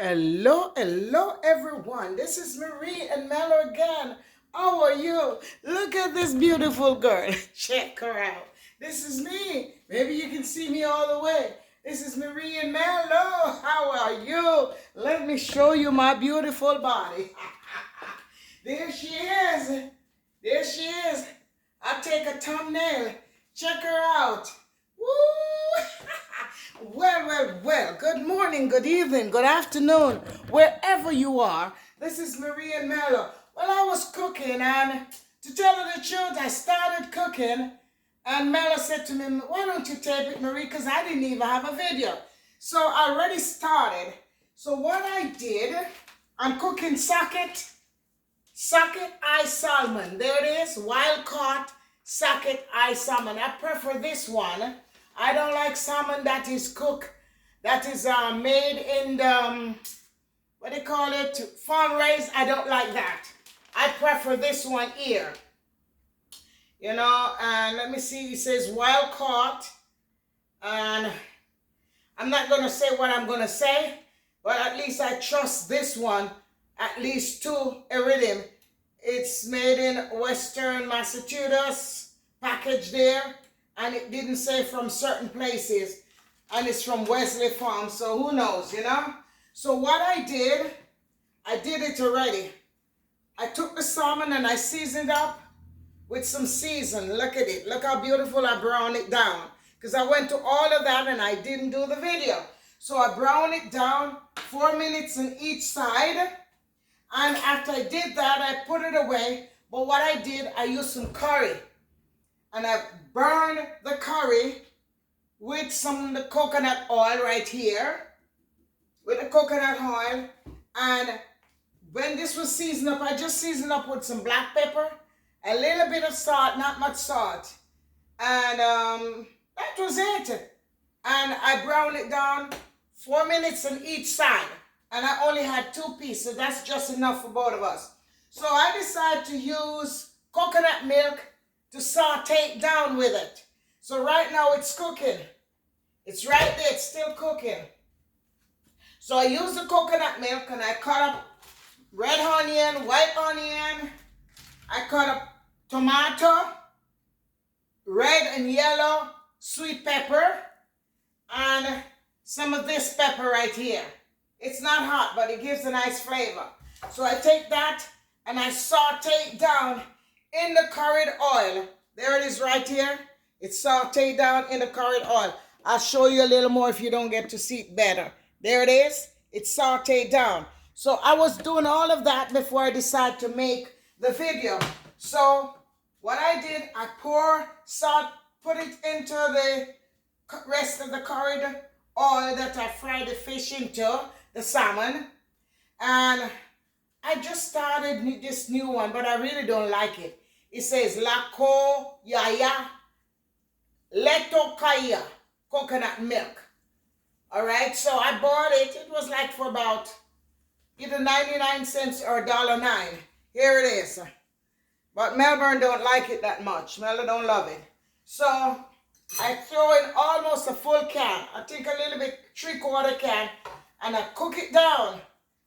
Hello, hello everyone. This is Marie and Mello again. How are you? Look at this beautiful girl. Check her out. This is me. Maybe you can see me all the way. This is Marie and Mello. How are you? Let me show you my beautiful body. There she is. There she is. I'll take a thumbnail. Check her out. Woo! Well. Good morning, good evening, good afternoon, wherever you are. This is Marie and Mello. Well, I was cooking, and to tell you the truth, I started cooking, and Mello said to me, why don't you tape it, Marie, because I didn't even have a video. So I already started. So what I did, I'm cooking socket eye salmon. There it is, wild caught socket eye salmon. I prefer this one. I don't like salmon that is cooked, that is made in the, what do you call it, farm raised. I don't like that. I prefer this one here. You know, and let me see, it says wild caught. And I'm not going to say what I'm going to say, but at least I trust this one, at least to iridium. It's made in Western Massachusetts, packaged there. And it didn't say from certain places, and it's from Wesley Farm, so who knows, you know? So what I did it already. I took the salmon and I seasoned up with some season. Look at it. Look how beautiful I browned it down. Because I went to all of that and I didn't do the video. So I browned it down 4 minutes on each side. And after I did that, I put it away. But what I did, I used some curry. And I burned the curry with some of the coconut oil right here. With the coconut oil. And when this was seasoned up, I just seasoned up with some black pepper, a little bit of salt, not much salt. And that was it. And I browned it down 4 minutes on each side. And I only had 2 pieces, so that's just enough for both of us. So I decided to use coconut milk to saute it down with it. So right now it's cooking. It's right there, it's still cooking. So I use the coconut milk and I cut up red onion, white onion. I cut up tomato, red and yellow sweet pepper, and some of this pepper right here. It's not hot, but it gives a nice flavor. So I take that and I saute it down in the curried oil. There it is right here. It's sauteed down in the curried oil. I'll show you a little more if you don't get to see it better. There it is. It's sauteed down. So I was doing all of that before I decided to make the video. So what I did, I put it into the rest of the curried oil that I fried the fish into, the salmon. And I just started this new one, but I really don't like it. It says Lako Yaya Letokaya coconut milk. All right, so I bought it. It was like for about either 99 cents or $1.09. Here it is. But Melbourne don't like it that much. Melbourne don't love it. So I throw in almost a full can. I think a little bit, 3/4 can, and I cook it down.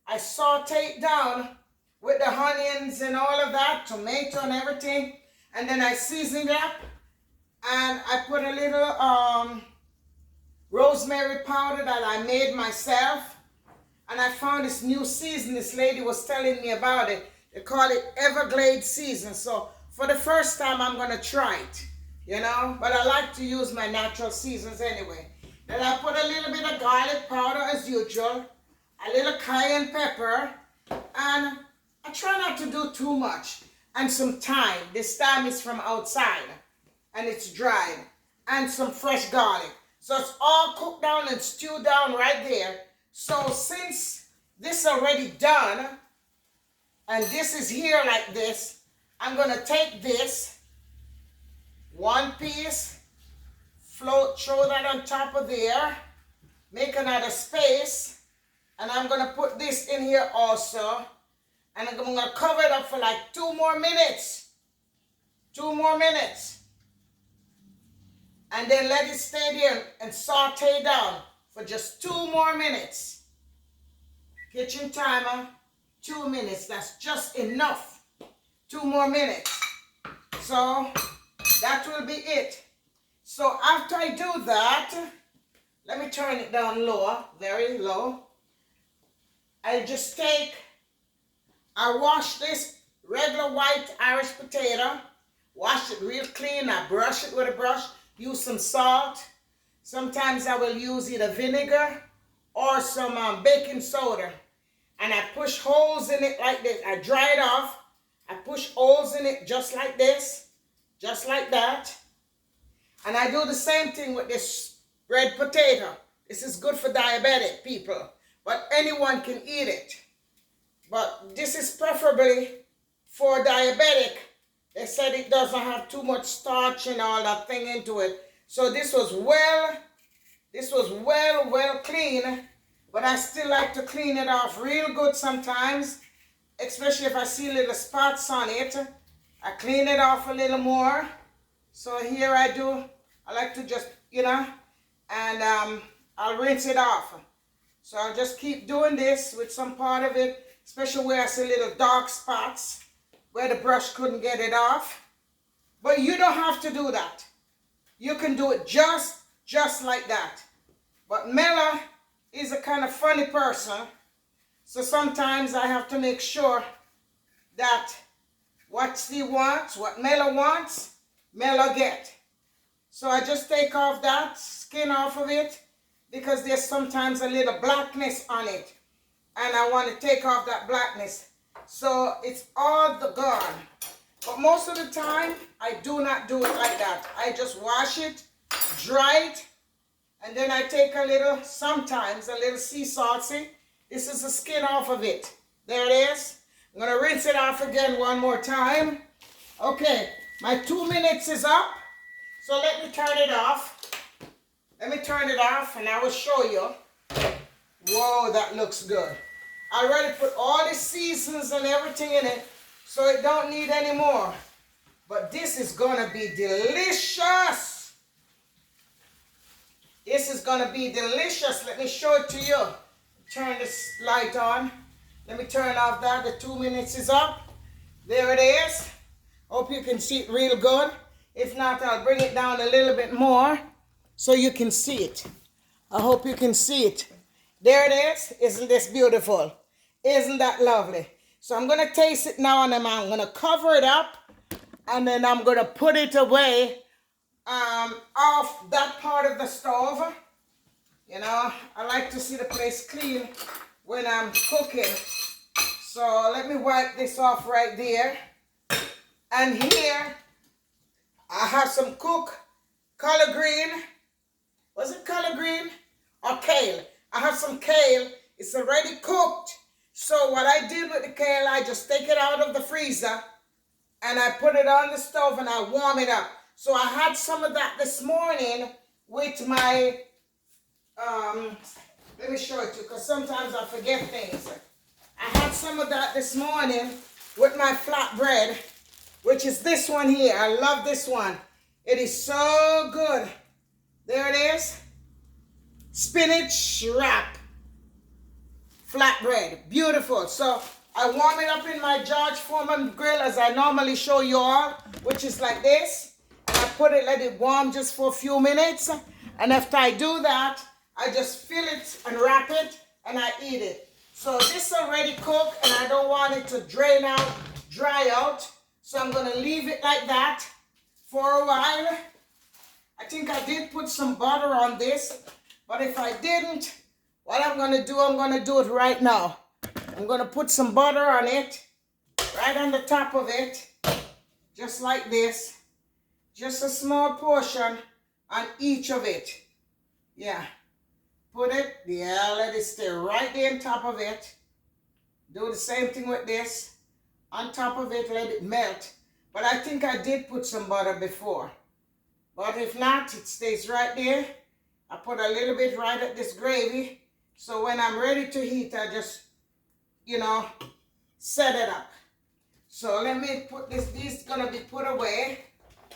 I saute it down with the onions and all of that, tomato and everything. And then I season it up. And I put a little rosemary powder that I made myself. And I found this new season. This lady was telling me about it. They call it Everglades season. So for the first time, I'm going to try it. You know, but I like to use my natural seasons anyway. Then I put a little bit of garlic powder as usual. A little cayenne pepper. And I try not to do too much. And some thyme. This thyme is from outside. And it's dried. And some fresh garlic. So it's all cooked down and stewed down right there. So since this is already done, and this is here like this, I'm going to take this, 1 piece, throw that on top of there, make another space, and I'm going to put this in here also. And I'm going to cover it up for like 2 more minutes. 2 more minutes. And then let it stay there and saute down for just 2 more minutes. Kitchen timer, 2 minutes. That's just enough. 2 more minutes. So that will be it. So after I do that, let me turn it down lower, very low. I wash this regular white Irish potato, wash it real clean. I brush it with a brush, use some salt. Sometimes I will use either vinegar or some baking soda. And I push holes in it like this. I dry it off. I push holes in it just like this, just like that. And I do the same thing with this red potato. This is good for diabetic people, but anyone can eat it. But this is preferably for diabetic. They said it doesn't have too much starch and all that thing into it. So this was well clean, but I still like to clean it off real good sometimes, especially if I see little spots on it. I clean it off a little more. So here I do, I like to just, and I'll rinse it off. So I'll just keep doing this with some part of it, especially where I see little dark spots where the brush couldn't get it off. But you don't have to do that. You can do it just like that. But Mela is a kind of funny person, so sometimes I have to make sure that what she wants, what Mela wants, Mela get. So I just take off that skin off of it because there's sometimes a little blackness on it. And I want to take off that blackness. So it's all gone. But most of the time, I do not do it like that. I just wash it, dry it, and then I take sometimes a little sea salt. See, this is the skin off of it. There it is. I'm going to rinse it off again one more time. Okay, my 2 minutes is up. So let me turn it off. Let me turn it off and I will show you. Whoa, that looks good. I already put all the seasons and everything in it, so it don't need any more. But this is going to be delicious. This is going to be delicious. Let me show it to you. Turn this light on. Let me turn off that. The 2 minutes is up. There it is. Hope you can see it real good. If not, I'll bring it down a little bit more so you can see it. I hope you can see it. There it is. Isn't this beautiful? Isn't that lovely? So I'm going to taste it now, and I'm going to cover it up, and then I'm going to put it away off that part of the stove. I like to see the place clean when I'm cooking. So let me wipe this off right there. And here, I have some cooked collard green. Was it collard green or kale? I have some kale. It's already cooked. So what I did with the kale, I just take it out of the freezer and I put it on the stove and I warm it up. So I had some of that this morning with my, let me show it to you because sometimes I forget things. I had some of that this morning with my flatbread, which is this one here. I love this one. It is so good. There it is. Spinach wrap. Flatbread. Beautiful. So I warm it up in my George Foreman grill as I normally show you all, which is like this. And I let it warm just for a few minutes. And after I do that, I just fill it and wrap it and I eat it. So this is already cooked and I don't want it to dry out. So I'm going to leave it like that for a while. I think I did put some butter on this, but if I didn't, what I'm going to do it right now. I'm going to put some butter on it, right on the top of it, just like this. Just a small portion on each of it. Yeah. Put it, let it stay right there on top of it. Do the same thing with this. On top of it, let it melt. But I think I did put some butter before. But if not, it stays right there. I put a little bit right at this gravy. So when I'm ready to heat, I just, set it up. So let me put this is going to be put away.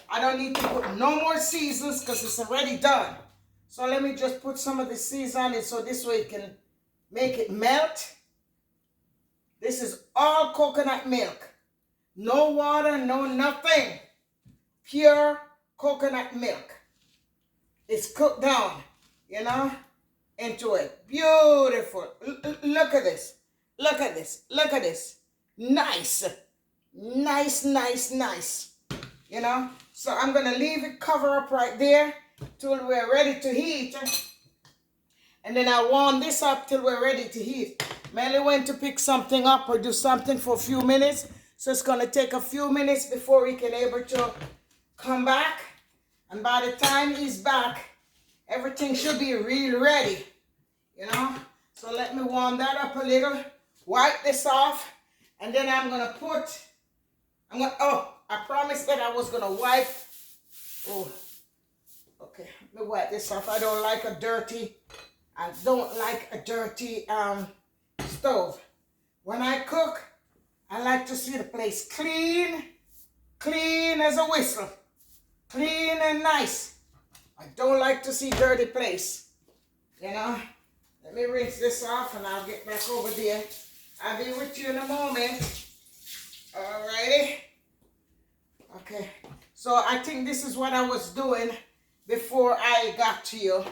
I don't need to put no more seasons because it's already done. So let me just put some of the season on it so this way it can make it melt. This is all coconut milk. No water, no nothing. Pure coconut milk. It's cooked down, you know, into it. Beautiful. Look at this. Look at this. Look at this. Nice. Nice, nice, nice. You know, so I'm going to leave it cover up right there till we're ready to heat. And then I'll warm this up till we're ready to heat. Melly went to pick something up or do something for a few minutes. So it's going to take a few minutes before he can able to come back. And by the time he's back, everything should be real ready. You know? So let me warm that up a little. Wipe this off. And then I'm going to put... I promised that I was going to wipe. Oh, okay. Let me wipe this off. I don't like a dirty stove. When I cook, I like to see the place clean as a whistle. Clean and nice. I don't like to see dirty place. You know? Let me rinse this off and I'll get back over there. I'll be with you in a moment. Alrighty. Okay. So I think this is what I was doing before I got to you.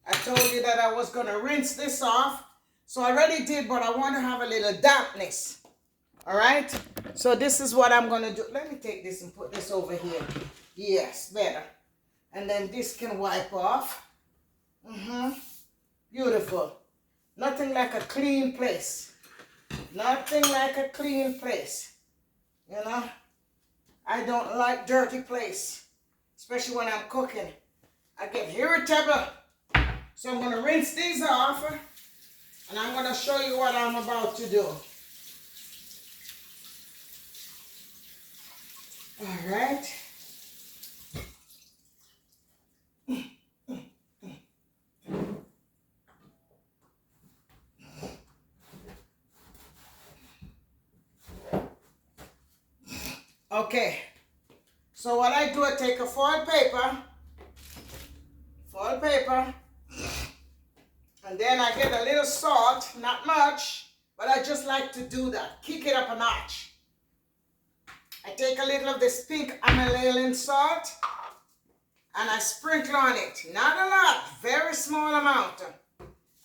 I told you that I was going to rinse this off. So I already did, but I want to have a little dampness. Alright? So this is what I'm going to do. Let me take this and put this over here. Yes, better. And then this can wipe off. Beautiful. Nothing like a clean place. Nothing like a clean place. You know? I don't like dirty place. Especially when I'm cooking. I get irritable. So I'm going to rinse these off. And I'm going to show you what I'm about to do. All right. Okay. So what I do, I take a foil paper, and then I get a little salt, not much, but I just like to do that, kick it up a notch. I take a little of this pink Himalayan salt, and I sprinkle on it. Not a lot, very small amount.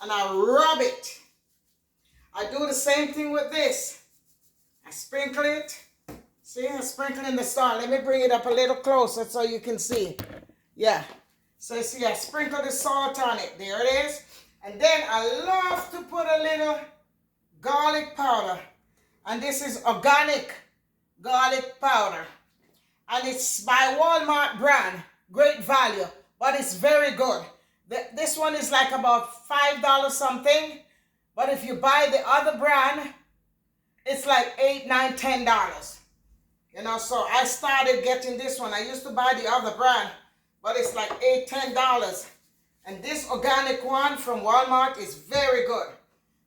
And I rub it. I do the same thing with this. I sprinkle it. See, I'm sprinkling the salt. Let me bring it up a little closer so you can see. Yeah. So you see, I sprinkle the salt on it. There it is. And then I love to put a little garlic powder. And this is organic garlic powder. And it's by Walmart brand. Great value. But it's very good. This one is like about $5 something. But if you buy the other brand, it's like $8, $9, $10. You know, so I started getting this one. I used to buy the other brand, but it's like $8, $10. And this organic one from Walmart is very good.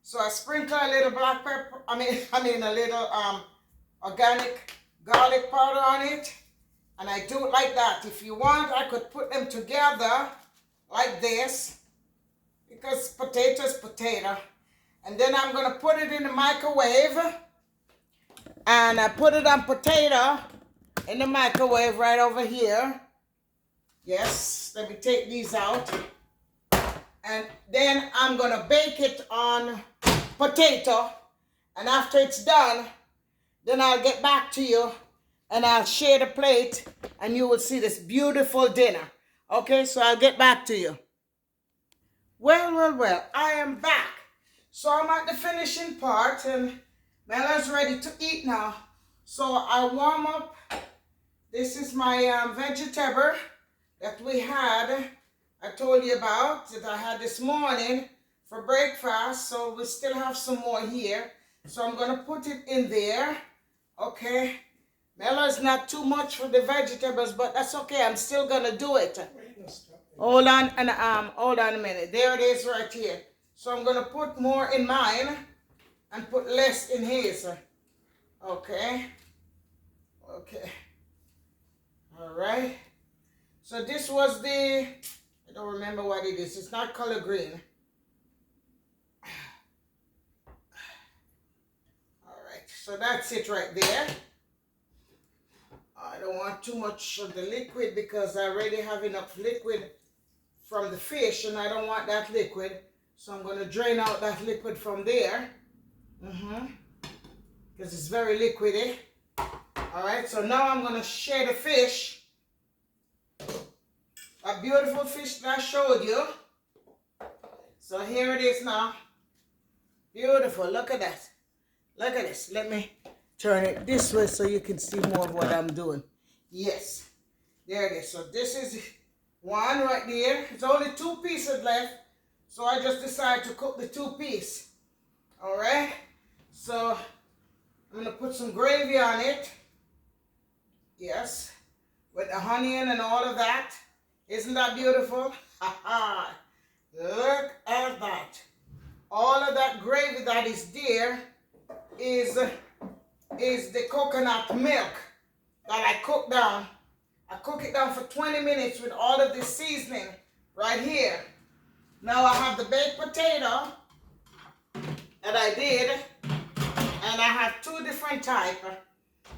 So I sprinkle a little black pepper, a little organic garlic powder on it. And I do it like that. If you want, I could put them together like this, because potato is potato. And then I'm going to put it in the microwave. And I put it on potato in the microwave right over here. Yes, let me take these out. And then I'm going to bake it on potato. And after it's done, then I'll get back to you and I'll share the plate and you will see this beautiful dinner. Okay, so I'll get back to you. Well, I am back. So I'm at the finishing part and Mella's ready to eat now. So I warm up. This is my vegetable that we had. I told you about that I had this morning for breakfast. So we still have some more here. So I'm going to put it in there. Okay. Mella's not too much for the vegetables, but that's okay. I'm still going to do it. Hold on a minute. There it is right here. So I'm going to put more in mine and put less in his. Okay. Okay. All right. So this was I don't remember what it is. It's not color green. So that's it right there. I don't want too much of the liquid because I already have enough liquid from the fish and I don't want that liquid. So I'm going to drain out that liquid from there. Because it's very liquidy. Alright, so now I'm going to share the fish. A beautiful fish that I showed you. So here it is now. Beautiful. Look at that. Look at this. Let me turn it this way so you can see more of what I'm doing. Yes. There it is. So this is one right there. It's only 2 pieces left. So I just decided to cook the 2 pieces. Alright. So I'm going to put some gravy on it. Yes. With the onion and all of that. Isn't that beautiful? Look at that. All of that gravy that is there is the coconut milk that I cook down. I cook it down for 20 minutes with all of this seasoning right here. Now I have the baked potato that I did, and I have 2 different types.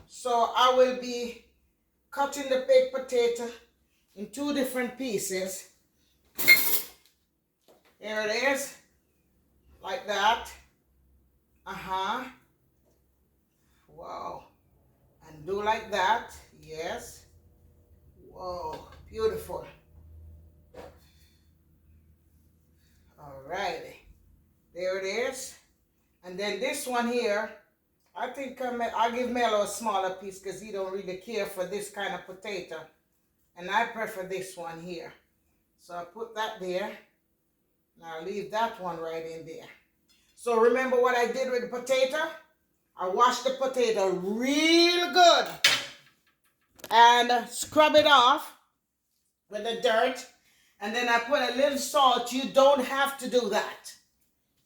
So I will be cutting the baked potato in 2 different pieces. Here it is, like that. Wow. And do like that. Yes. Whoa, beautiful. Alrighty. There it is. And then this one here, I think I'll give Mello a smaller piece because he don't really care for this kind of potato. And I prefer this one here. So I put that there. Now I'll leave that one right in there. So remember what I did with the potato? I washed the potato real good and scrub it off with the dirt. And then I put a little salt. You don't have to do that.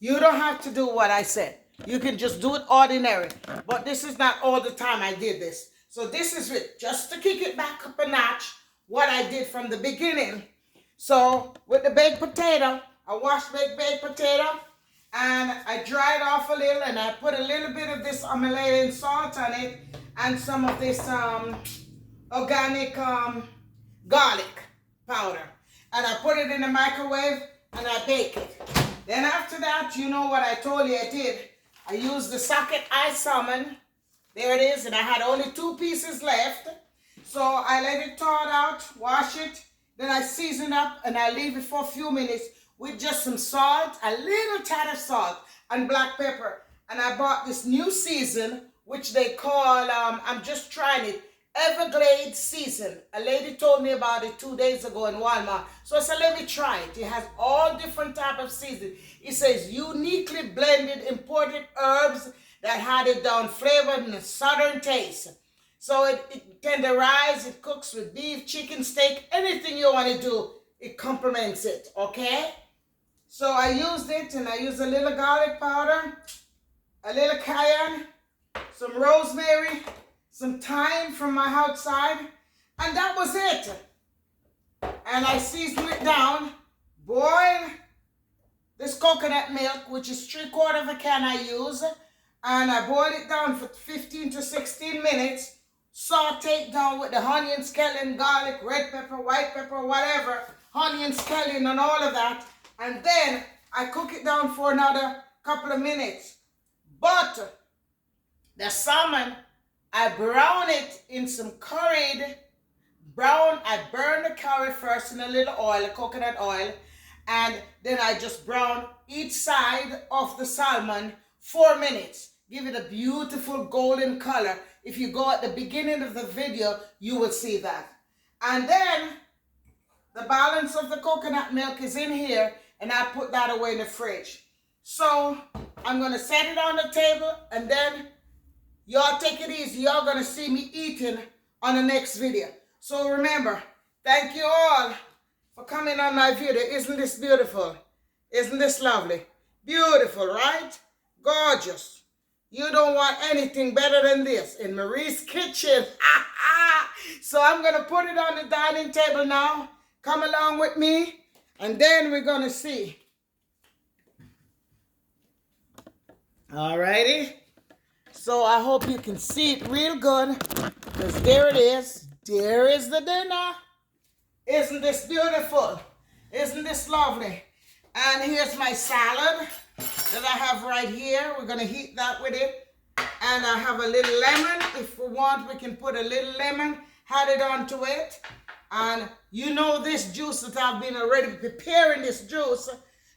You don't have to do what I said. You can just do it ordinary. But this is not all the time I did this. So this is it. Just to kick it back up a notch, what I did from the beginning. So with the baked potato, I washed baked potato and I dried off a little and I put a little bit of this Himalayan salt on it and some of this organic garlic powder. And I put it in the microwave and I bake it. Then after that, you know what I told you I did. I used the socket ice salmon. There it is, and I had only 2 pieces left. So I let it thaw out, wash it, then I season up and I leave it for a few minutes with just some salt, a little tad of salt and black pepper. And I bought this new season, which they call, I'm just trying it, Everglades season. A lady told me about it 2 days ago in Walmart. So I said, let me try it. It has all different type of season. It says uniquely blended imported herbs that had it down flavored in a southern taste. So it tenderizes, it cooks with beef, chicken, steak, anything you want to do, it complements it, okay? So I used it and I used a little garlic powder, a little cayenne, some rosemary, some thyme from my outside, and that was it. And I seasoned it down, boiled this coconut milk, which is 3/4 of a can I use, and I boiled it down for 15 to 16 minutes, saute it down with the onion, scallion, garlic, red pepper, white pepper, whatever, onion, scallion, and all of that, and then I cook it down for another couple of minutes. But the salmon, I brown it in some curried brown. I burn the curry first in a little oil, coconut oil, and then I just brown each side of the salmon 4 minutes. Give it a beautiful golden color. If you go at the beginning of the video, you will see that. And then the balance of the coconut milk is in here, and I put that away in the fridge. So I'm going to set it on the table, and then y'all take it easy. Y'all going to see me eating on the next video. So remember, thank you all for coming on my video. Isn't this beautiful? Isn't this lovely? Beautiful, right? Gorgeous. You don't want anything better than this in Marie's kitchen. So I'm going to put it on the dining table now. Come along with me, and then we're going to see. All righty. So I hope you can see it real good, because there it is. There is the dinner. Isn't this beautiful? Isn't this lovely? And here's my salad that I have right here. We're going to heat that with it. And I have a little lemon. If we want, we can put a little lemon, add it onto it. And you know this juice that I've been already preparing this juice.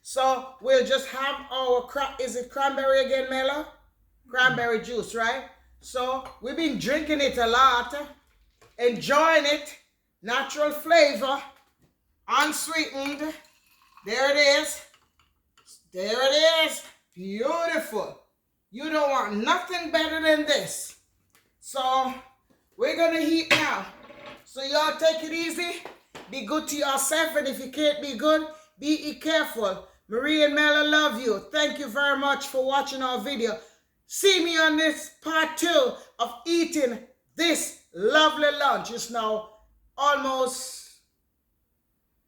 So we'll just have our, is it cranberry again, Mello? Cranberry juice, right? So we've been drinking it a lot, enjoying it, natural flavor, unsweetened. There it is. There it is. Beautiful. You don't want nothing better than this. So we're going to heat now. So y'all take it easy. Be good to yourself. And if you can't be good, be careful. Marie and Mela love you. Thank you very much for watching our video. See me on this part 2 of eating this lovely lunch. It's now almost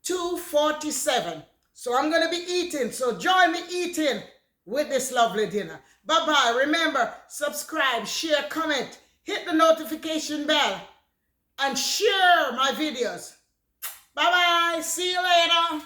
2:47. So I'm going to be eating. So join me eating with this lovely dinner. Bye-bye. Remember, subscribe, share, comment, hit the notification bell, and share my videos. Bye-bye. See you later.